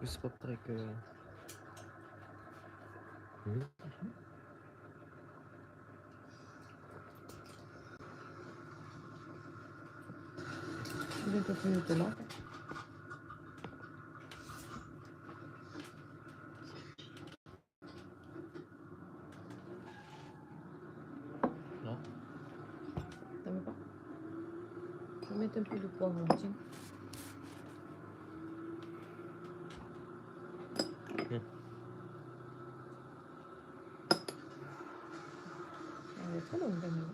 plus Patrick. Il est un peu plus étonnant. Non. T'en veux pas? Je vais mettre un peu de poivre, tiens. Elle est trop longue, quand même.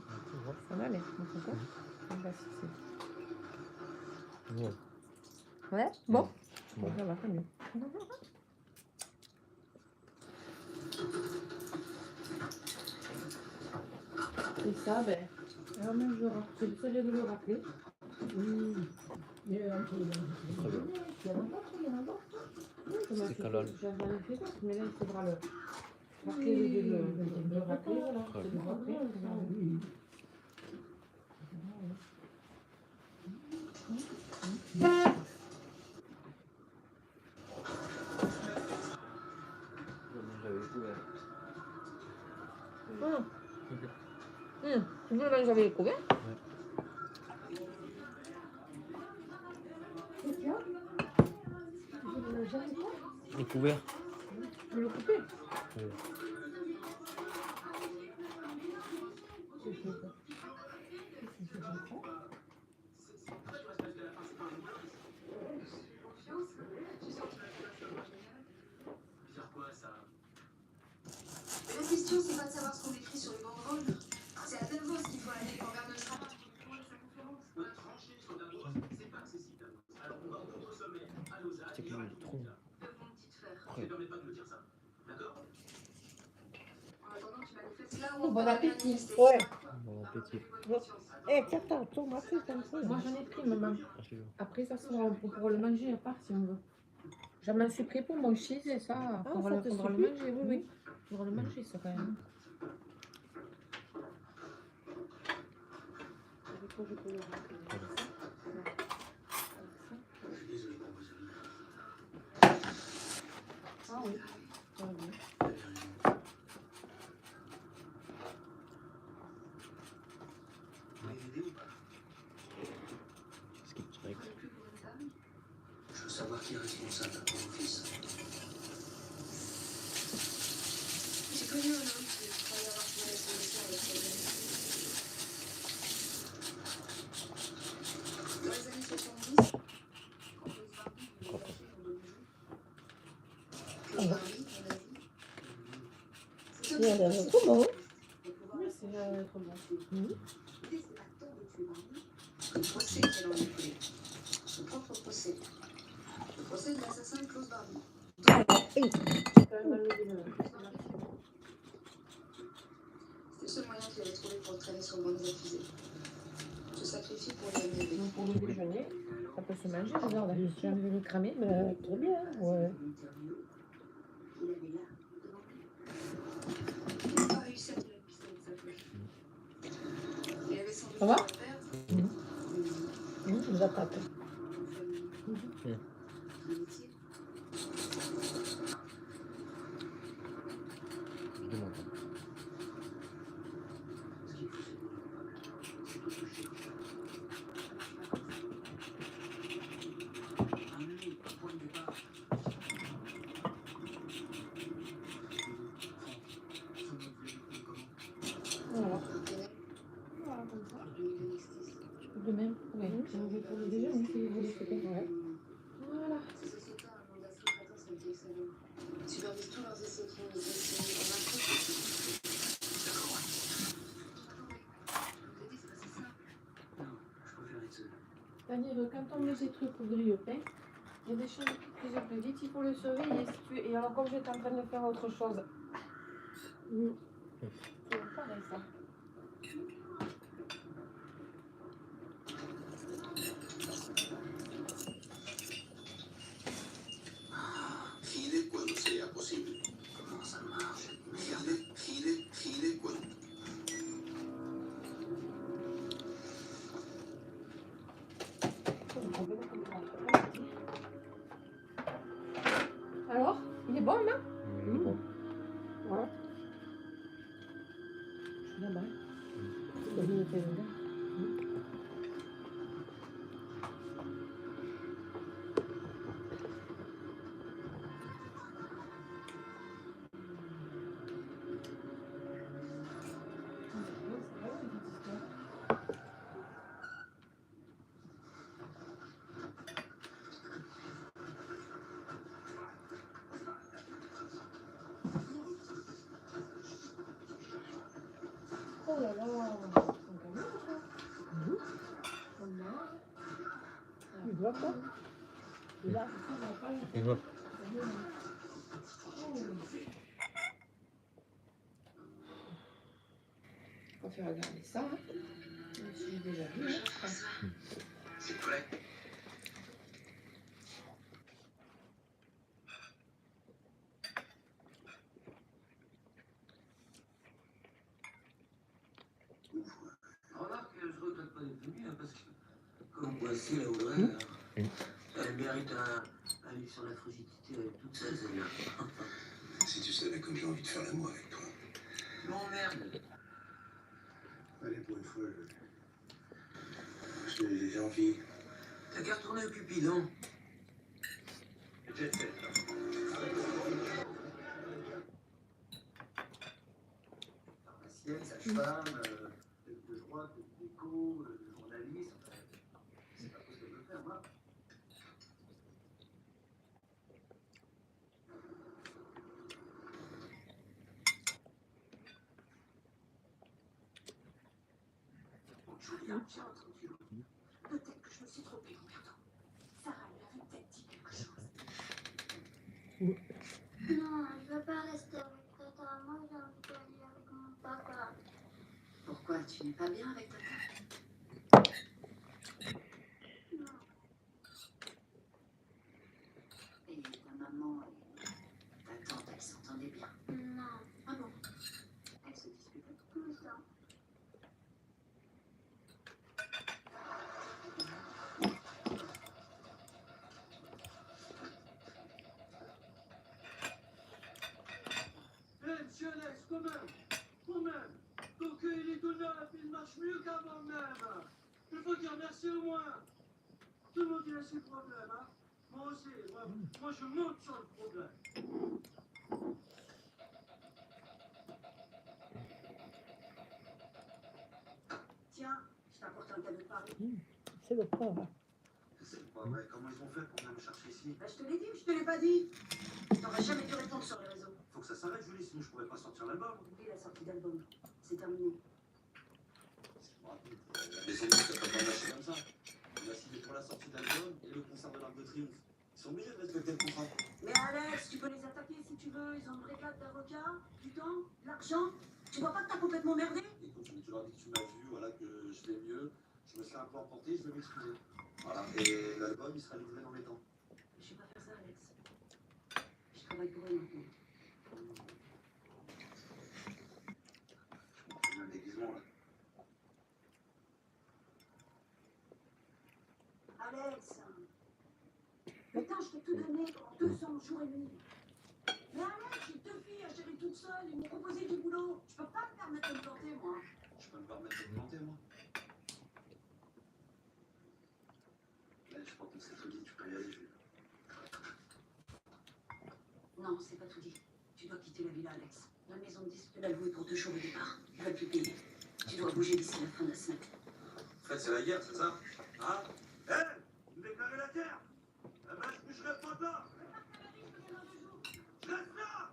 Ça va aller, on fait quoi? On va fixer. Ouais. Ouais? Bon? Bon, ça va, c'est mieux. Et ça, ben, alors même je c'est le seul de le rappeler. Il y a un peu de... Il y en a d'autres, il y en a d'autres. C'est Calol. J'en ai fait d'autres, mais là, il faudra le rappeler, le rappeler, voilà. C'est le rappeler. Oui. Tu veux que j'avais découvert? Découvert. Tu veux le couper? Oui. La question, c'est pas de savoir ce qu'on écrit sur les banderoles. C'est à Delvaux qu'il faut aller quand Bernard sera. C'est que le tronc. Après. Bon appétit. Ouais. Bon appétit. Eh, t'attends, tomate, c'est comme ça. Moi, j'en ai pris, maman. Après, ça sera, on pourra le manger à part si on veut. J'en ai suis pris pour mon cheese et ça. On va le manger, oui, oui. On va le manger, ça, quand même. Ah oui. Skip direct. Je veux savoir qui est responsable pour mon fils. J'ai connu un homme qui croyait avoir trouvé la solution à notre problème. Dans les années 70, quand Claude Barbie, on a dit. Il y a un trop bon. Oui, c'est trop bon. L'idée, c'est pas tant de tuer Barbie, le procès qu'elle en a fait. Son propre procès. Le procès de l'assassin de Claude Barbie. C'était le seul moyen qu'il avait trouvé pour traîner sur le banc des accusés. Se sacrifier pour les amener. Donc, pour le déjeuner, ça peut se manger. Regarde, j'ai envie de le cramer, mais trop bien. Ouais. Il n'a pas réussi à tirer le pistolet de sa poche. Il avait sans doute Ça va? à perdre. Je vous attrape. Je demande. Voilà. Voilà, comme ça. De même, oui. On veut pour le déjeuner, si vous voulez. Ouais. Voilà. Ces sociétés ont un mandat sous-traitant sur le Hexagone. Ils supervisent tous leurs essais cliniques destinés en Afrique. Daniel, quand on met ces trucs au grille-pain, il y a des choses qui cuisent plus vite, il faut le surveiller si tu... Et alors, comme j'étais en train de faire autre chose. C'est pareil, ça. Gire cuando sea posible. Comment ça marche? Regardez, gire cuando. est bon, là? Il est bon. Voilà. Là-bas. C'est bien fait, là. Oh là là, il voit quoi? Il a. Il va. On va faire regarder ça. Hein. J'ai déjà vu. Hein. C'est prêt. Remarque, je regrette pas d'être venu, hein, parce que comme voici la Audrey, elle mérite un livre sur la frigidité toute seule, celle-là. Si tu savais comme j'ai envie de faire l'amour avec toi. Non, merde. Allez, pour une fois, j'ai envie. T'as qu'à retourner au Cupidon. Jet set. Pharmacienne, sage-femme, de droite, d'éco, journaliste, c'est pas possible de le faire, moi. Julien, j'ai entendu. Peut-être que je me suis trompée en regardant. Sarah lui avait peut-être dit quelque chose. Non, je veux pas rester avec tata. Moi, j'ai envie d'aller avec mon papa. Pourquoi tu n'es pas bien avec tata? Non. Et ta maman et ta tante, elles s'entendaient bien. Non. Ah bon? Elles se disputaient? Tout le temps. Monsieur Alex, quand même. Donc il est tout neuf, il marche mieux qu'avant même. Il faut dire merci au moins. Tout le monde a ses problèmes, hein. Moi aussi, moi je monte sur le problème. Tiens, je t'apporte un cadeau de Paris. C'est le pauvre. C'est pas vrai, comment ils ont fait pour venir me chercher ici? Bah, je te l'ai dit ou je te l'ai pas dit? T'aurais jamais dû répondre sur les réseaux. Faut que ça s'arrête, Julie, sinon je pourrais pas sortir l'album. Oublie la sortie d'album. C'est terminé. Mais c'est lui qui a pas lâché comme ça. Il a signé pour la sortie d'album et le concert de l'Arc de Triomphe. Ils sont obligés de respecter le contrat. Mais Alex, tu peux les attaquer si tu veux. Ils ont une brigade d'avocats, du temps, de l'argent. Tu vois pas que t'as complètement merdé? Écoute, tu leur dis que tu m'as vu, voilà, que je vais mieux, je me suis un peu emporté, je vais m'excuser. Voilà, et l'album, il sera livré dans les temps. Je sais pas faire ça, Alex. Je travaille pour eux maintenant. Je m'en fais bien le déguisement, là. Alex, putain, je t'ai tout donné pendant 200 jours et demi. Mais Alex, j'ai 2 filles à gérer toute seule. Ils m'ont proposé du boulot. Je peux pas me permettre de me planter, moi. Je peux me permettre de me planter, moi. Mais je crois qu'on s'est tout dit, tu peux y aller, Jules. Non, c'est pas tout dit. Tu dois quitter la villa, Alex. La maison de disque te l'a louée pour 2 jours au départ. Il va plus payer. Tu dois bouger d'ici la fin de la semaine. En fait, c'est la guerre, c'est ça? Hein? Hé! Vous déclarez la guerre? Eh ben, je bougerai pas de là! Je reste là!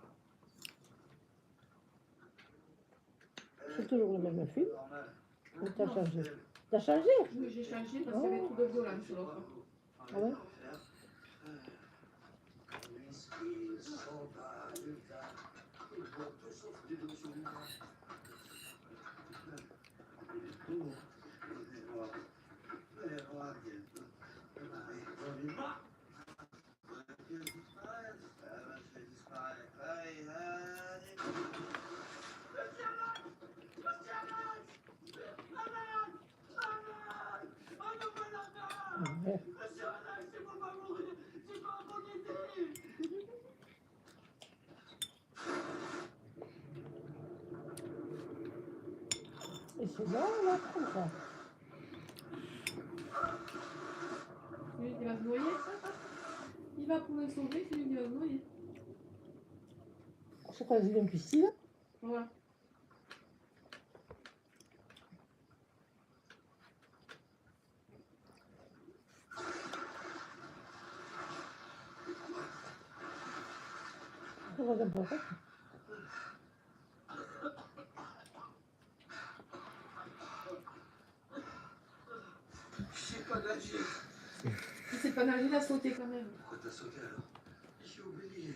C'est toujours le même film. Normal. Ou t'as changé? T'as changé? Oui, j'ai changé parce qu'il y avait trop de violence sur l'autre. Ah ouais? Ouais. C'est là, là, comme ça. Celui qui va se noyer. Il va pour le sauver, celui qui va se noyer. Je crois qu'il y a une piscine. Voilà. On va d'abord. Je sais pas nager. Si c'est pas nager, il a sauté quand même. Pourquoi t'as sauté alors? J'ai oublié.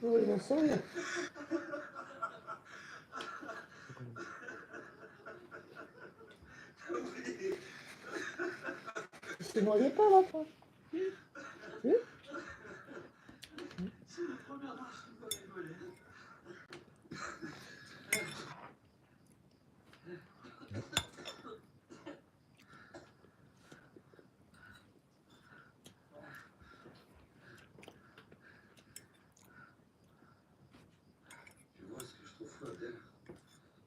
Oui, il me semble. Je ne noyais pas, là, toi. C'est la première fois que je peux rigoler. Tu vois, ce que je trouve fou, Abdel,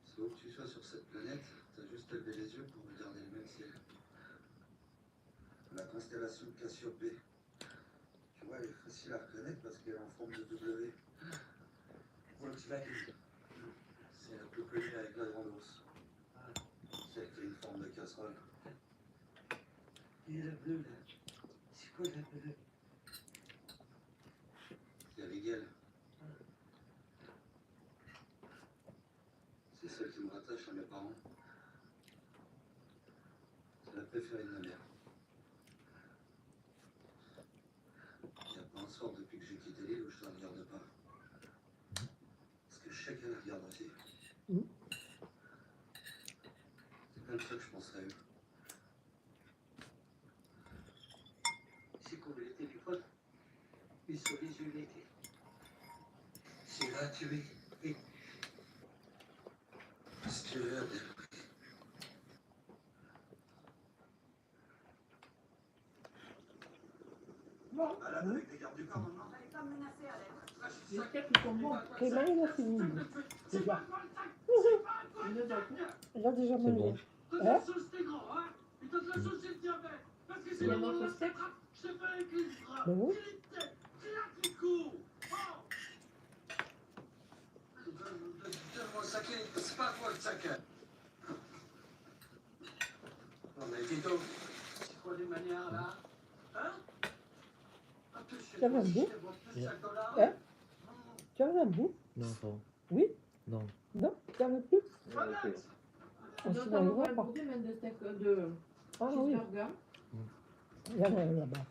c'est où que tu sois sur cette planète, t'as juste levé les yeux pour regarder le même ciel. La constellation de Cassiopée. Tu vois, elle est facile à reconnaître parce qu'elle est en forme de W. Volkswagen. C'est la plus connue avec la grande ours. Celle qui a une forme de casserole. Et la bleue, là. C'est quoi la bleue? C'est Abigail. C'est celle qui me rattache à mes parents. C'est la préférée de ma mère. Il n'y a pas un soir depuis que j'ai quitté l'île où je ne la regarde pas. Parce que chacun la regarde aussi. C'est comme ça que je penserais à eux. C'est comme il était du pote. Ils sont les yeux l'été. C'est là, tu es. Et... Si tu veux, Abdel. Balade avec des gardes du corps maintenant. Fallait pas me menacer, Alex. J'espère qu'ils sont bons. Clément, il a fini. Déjà. Il est dans le coup. Il a déjà C'est mangé. bon. Toi, Hein? la sauce, t'es grand, hein? Et toi, la sauce, c'est le diabète. Parce que c'est Il y a le moment notre de steak. je te fais avec les bras. Ben oui. C'est là que tu cours. Oh! Donne-moi le saké. C'est pas toi le saké. Non mais Tito, C'est quoi les manières, là? Hein? Ah, tu sais Ça va pas si bien. je te vois plus $5. Hein? Tu en as un bout? Non, ça va. Oui? Non. Non? Tu en as plus? Alex! On Donc, s'y on va va voir pas. goûter même de steak de Ah oui, cheeseburger. il y en a un là-bas.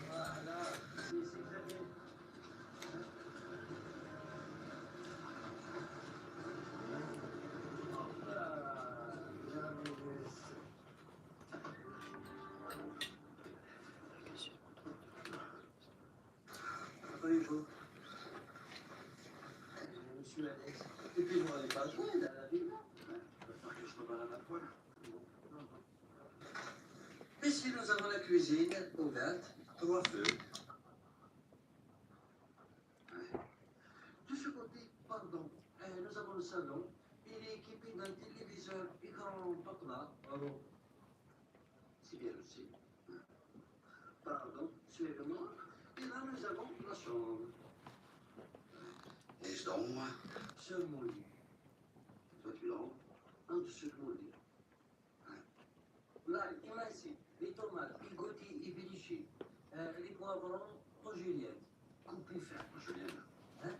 Voilà, c'est Xavier. Bonjour. Monsieur Alex. Et puis vous n'avez pas joué dans la ville. Je préfère que je me balade à poil. Ici, nous avons la cuisine ouverte, 3 feux. De ce côté, pardon, nous avons le salon. Il est équipé d'un téléviseur écran papa. Bravo. C'est bien aussi. Pardon, suivez-moi. Et là, nous avons la chambre. Et je dors, moi? Sur mon lit. Toi, tu dors en dessous de mon lit. Là, il y en a ici. Les tomates, pigotis et bilichis. Les poivrons aux julienne. Coupés fin aux julienne. Hein?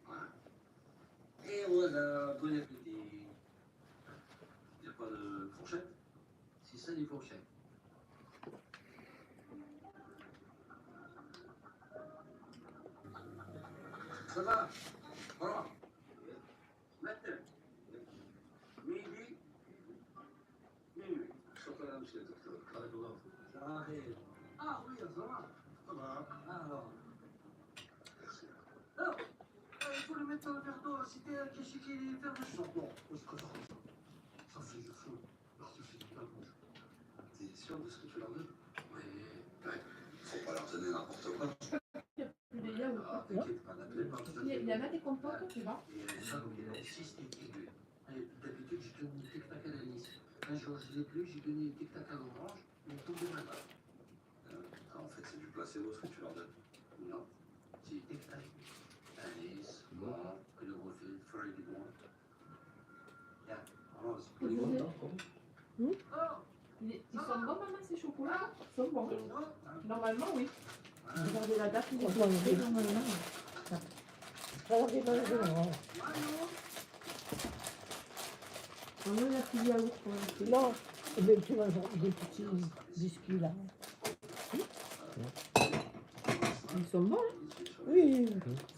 Voilà. Et voilà, bon appétit. Il n'y a pas de fourchette? C'est ça, les fourchettes. Ça va? Voilà. arrive. Ah oui, ça va. Ça va. Alors. Alors, il faut le mettre dans le verre d'eau. Si t'es un cachet qui est faire de sang. Non, je préfère comme ça. Ça fait du feu. Alors tu fais du pain rouge. T'es sûr de ce que tu leur donnes? Oui. Ouais. Faut pas leur donner n'importe quoi. Plus de yaourt. Ah, t'inquiète pas, n'appelez pas. Il y en a des compotes, tu vois. Et ça, donc, il y a 6 aiguës. D'habitude, je donne une tic-tac à l'anis. Un jour, je l'ai plus, j'ai donné une tic-tac à l'orange. Il est tombé malade. En fait, c'est du placebo ce que tu leur donnes. Non, c'est tic-tac. Anis, mort, chlorophylle, feuille du bois. Là, rose. Ils sont Oh, bons, maman, ces chocolats? Ils sont bons. oh, Normalement, oui. Regardez la date, ils On sont va enlever. normalement. Regardez, mangez, non. On a plus de yaourt pour l'instant. Non, mais tu manges des petits biscuits là. Ils sont bons, hein. Oui,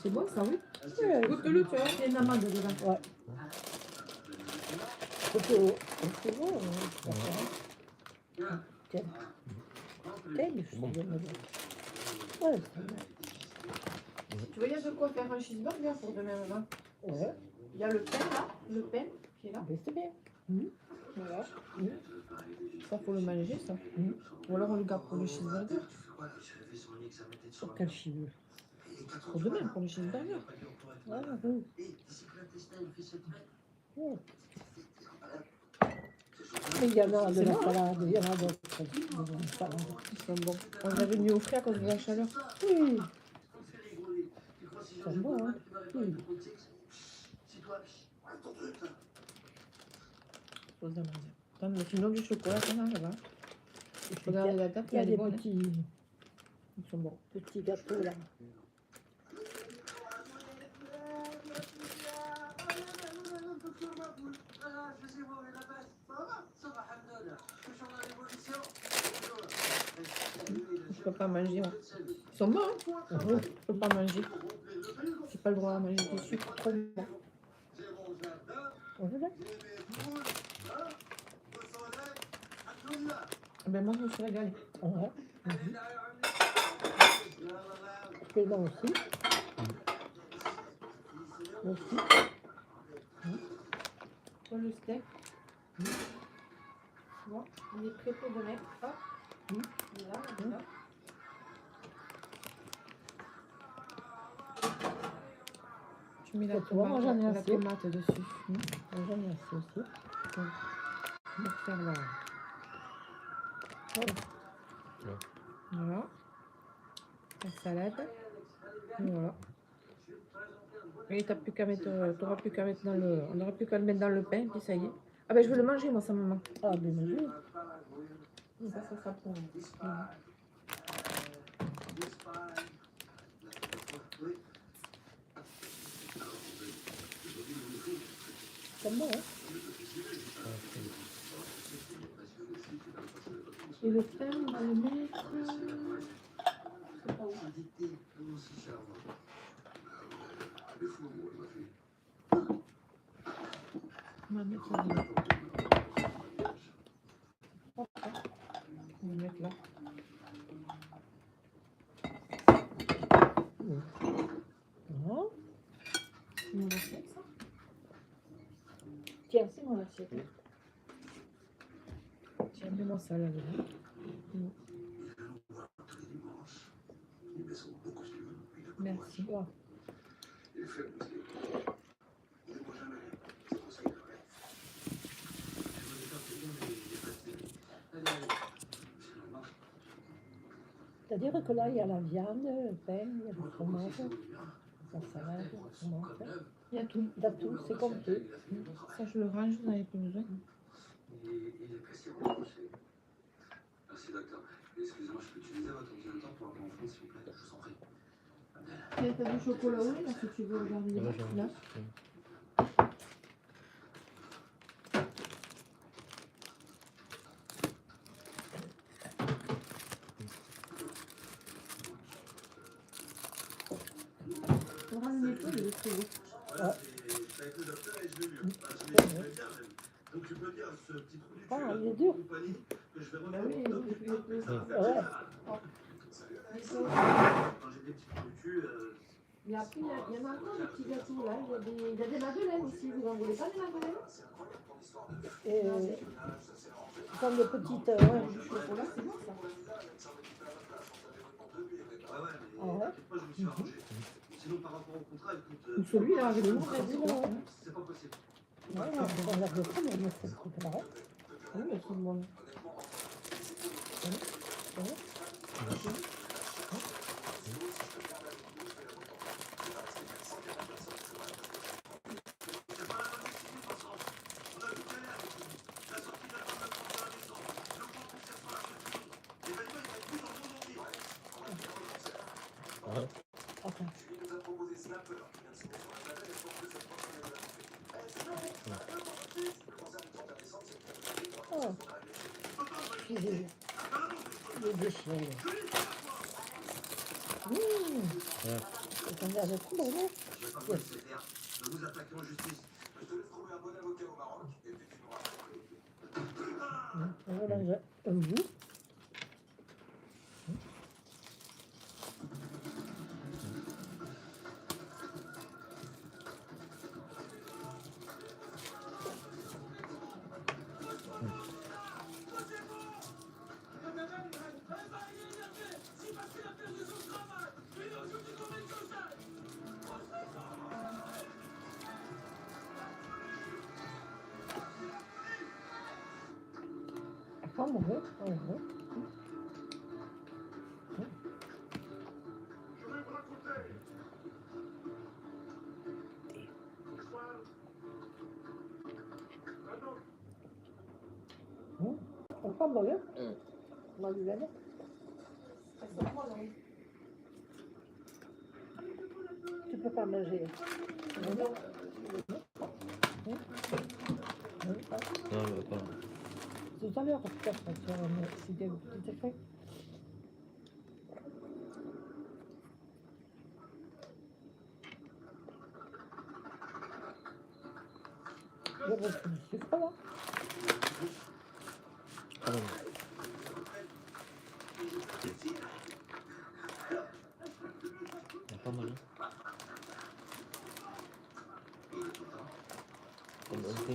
C'est bon, ça, oui. oui. Goûte-le, tu vois, il y a une amande dedans. Ouais. C'est bon, hein. Tiens. Tiens, mais je te donne le verre. Ouais, c'est bon. Tu vois, il y a de quoi faire un cheeseburger pour demain, maman. Ouais, Il y a le pain, là. Le pain qui est là. mais c'est bien. Voilà. Ça, faut le manger, ça. Ou alors on le garde pour le cheeseburger. Tu fais quoi là? J'ai fait son examen d'être sur Sur quel cheveu? Pour demain, pour le cheeseburger. Ah, oui. Et d'ici que l'intestin il fait cette fête. Ouais. Mais il y en a de C'est la bon, hein. salade, il y en a d'autres. De la salade. Ils sont bons. On les avait mis au frais à cause de la chaleur. Oui, On me fait rigoler. Tu crois si c'est Georges bon, hein. Goldman qui m'a réparé le compte six? C'est toi. Attends, putain. Faut se demander. Attends, mais sinon du chocolat, ça va, là-bas. Regardez la tarte, Il y a elle est des bonne. Hein. petits Ils sont bons. gâteaux là. Je sais voir la base. Ça va, Hamdon. Je suis en révolution. Je peux pas manger. Hein. Ils sont bons, hein. Je peux pas manger. J'ai pas le droit à manger du sucre. Trop bon. On veut là? Ben moi, je me suis régalée. Ouais. C'est bon aussi. Aussi. Sur le steak. Bon, il est prêt pour demain. Hop. Là, là. Tu mets la Tu vois, moi, j'en ai tomate, la assez. tomate dessus. J'en ai assez aussi. Pour faire la... Voilà. La salade. Et voilà. Et t'as plus qu'à mettre, t'auras plus qu'à mettre dans le, on n'aura plus qu'à le mettre dans le pain, puis ça y est. Ah ben je vais le manger moi ça maman. Ah, bien manger. Ça sera pour moi. C'est bon, hein? Et le pain, on va le mettre... On va mettre ça là. On va mettre là. Voilà. C'est mon assiette ça. Tiens, c'est mon assiette. Tiens, mets-moi ça là dedans. Merci. Ouais. C'est-à-dire que là, il y a la viande, le pain, il y a le fromage, la salade, la tomate. Il y a tout. Il y a tout, c'est complet. Ça je le range, vous n'avez plus besoin. Merci docteur. Excusez-moi, je peux utiliser votre ordinateur pour appeler en France s'il vous plaît? Je vous en prie. T'as du chocolat au lait là si tu veux regarder les Ouais, là. On va le nettoyer, il est très haut. Avec le docteur et je vais mieux. Je vais bien même. Donc tu peux dire ce petit trou du cul Ah, là, il est dur. compagnie, que je vais Bah refaire oui, mon top, il est ça va faire Ouais. Mais c'est- Quand j'ai des petits trous du cul, Mais après, il y en a encore des petits gâteaux là. Il y a des madeleines aussi. Vous en voulez pas des madeleines? Et ce sont des petites. Ouais. Du chocolat, c'est bon ça. Ah ouais. t'inquiète pas, je me suis arrangé. Sinon, par rapport au contrat, écoute, Ou celui-là, avec le nom, c'est Ouais, bon. ouais. c'est pas possible. Ouais, on regarde ça, mais moi, c'est le truc là. Oui, mais c'est bon. Ouais. Attends. Oh. Les déchets. Ouais. C'est un verre de coup, bon, non? Je vais pas vous laisser faire. Je vais vous attaquer en justice. Je te laisse trouver un bon avocat au Maroc et puis tu nous racontes. Voilà, un bout. Attends, mon gars. Je vais vous raconter. Bonsoir. Attends, mon gars. On va lui aller. Tu peux pas manger. Non, elle va pas. Tout à l'heure, peut-être, si bien tout est fait. Il y a beaucoup de sucre là. Ah non. Il y a pas mal. Hein. Comme un thé.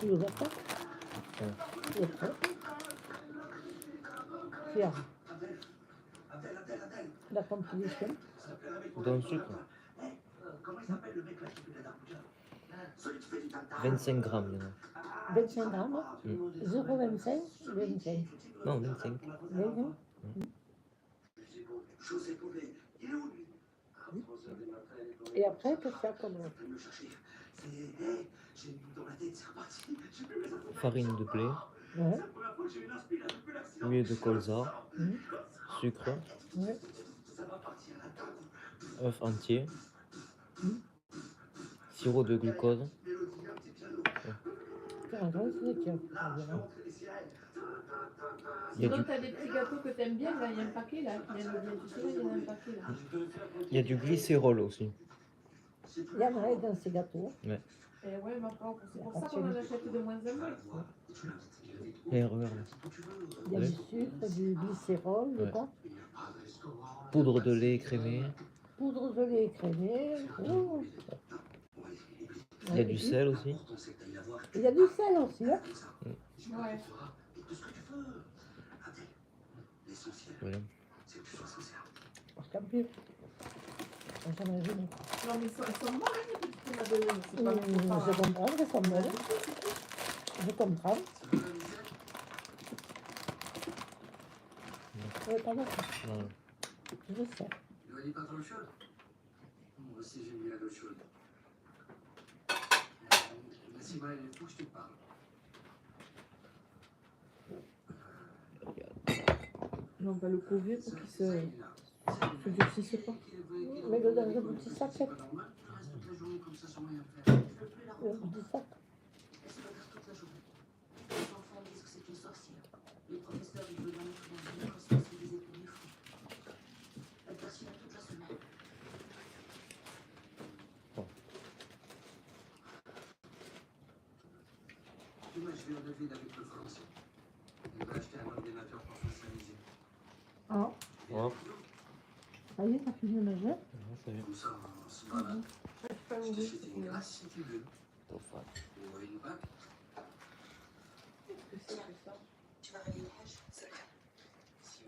Tu veux ça? Ouais. Tiens. La composition. Dans le sucre. Comment il s'appelle le mec là qui fait de la darbuka? Celui qui fait du tartare. 25 grammes, il y en a. 25 grammes. 0,25. 25. Non, 25. 25. José Paulet, il est où lui? Et après, qu'est-ce qu'il y a comme. Viens me chercher. J'ai une boule dans la tête, c'est reparti. J'ai plus mes infos. Farine de blé, Ouais. C'est la première fois que j'ai une inspiration depuis l'accident. huile de colza, sucre, Ouais. Ça va partir là-dedans. œuf entier, sirop de glucose. Mélodie, un petit piano. C'est un vrai truc. Là, je vais montrer les sirènes. Il y a Sinon, du, t'as des petits gâteaux que t'aimes bien, là, il y a un paquet là. Il y a le tu sais, il y en a un paquet là. il y a du glycérol aussi. Il y en a dans ces gâteaux. Et ouais, ma pauvre, c'est pour ça qu'on en achète de moins en moins. Erreur. Il y a du sucre, du glycérol, de Ouais. quoi? Poudre de lait écrémé. Poudre de lait écrémé. Oh. Il y a du sel aussi. Il y a du sel aussi. Hein? Ouais. Tout ce que tu veux. Adèle, l'essentiel, Voilà. c'est que tu sois sincère. Parce qu'en plus, j'en ai jamais. Non, mais elles sont bonnes, les petites madeleines. C'est pas Je comprends, elles sont bonnes. Je comprends. Oui, pas mal. Non. Je sais. Ne voyez pas dans le fiole? Moi aussi, j'aime bien l'eau chaude. Nassima, il faut que je te parle. Non, pas le Covid pour qu'il se durcisse pas. Mais le dans le petit sac, C'est pas normal, tu restes toute la journée comme ça sans rien faire. Je veux plus la le revoir. petit sac. Elle se bagarre toute la journée. Les enfants disent que c'est une sorcière. Les professeurs, ils veulent la mettre dans une école spécialisée pour les fous. Elle persiste toute la semaine. demain, je vais en David avec le français. Il va acheter un ordinateur professionnalisé. Ah, Hop. ça y est, t'as fini le manger? Non, ça y est. Comme ça, on se balade. Je suis pas Je nourrie, t'achète c'est une combien? glace si tu veux. Trop fat. Ou une bague. Qu'est-ce que c'est que ça? Tu vas réveiller Haj, c'est le cas. Si,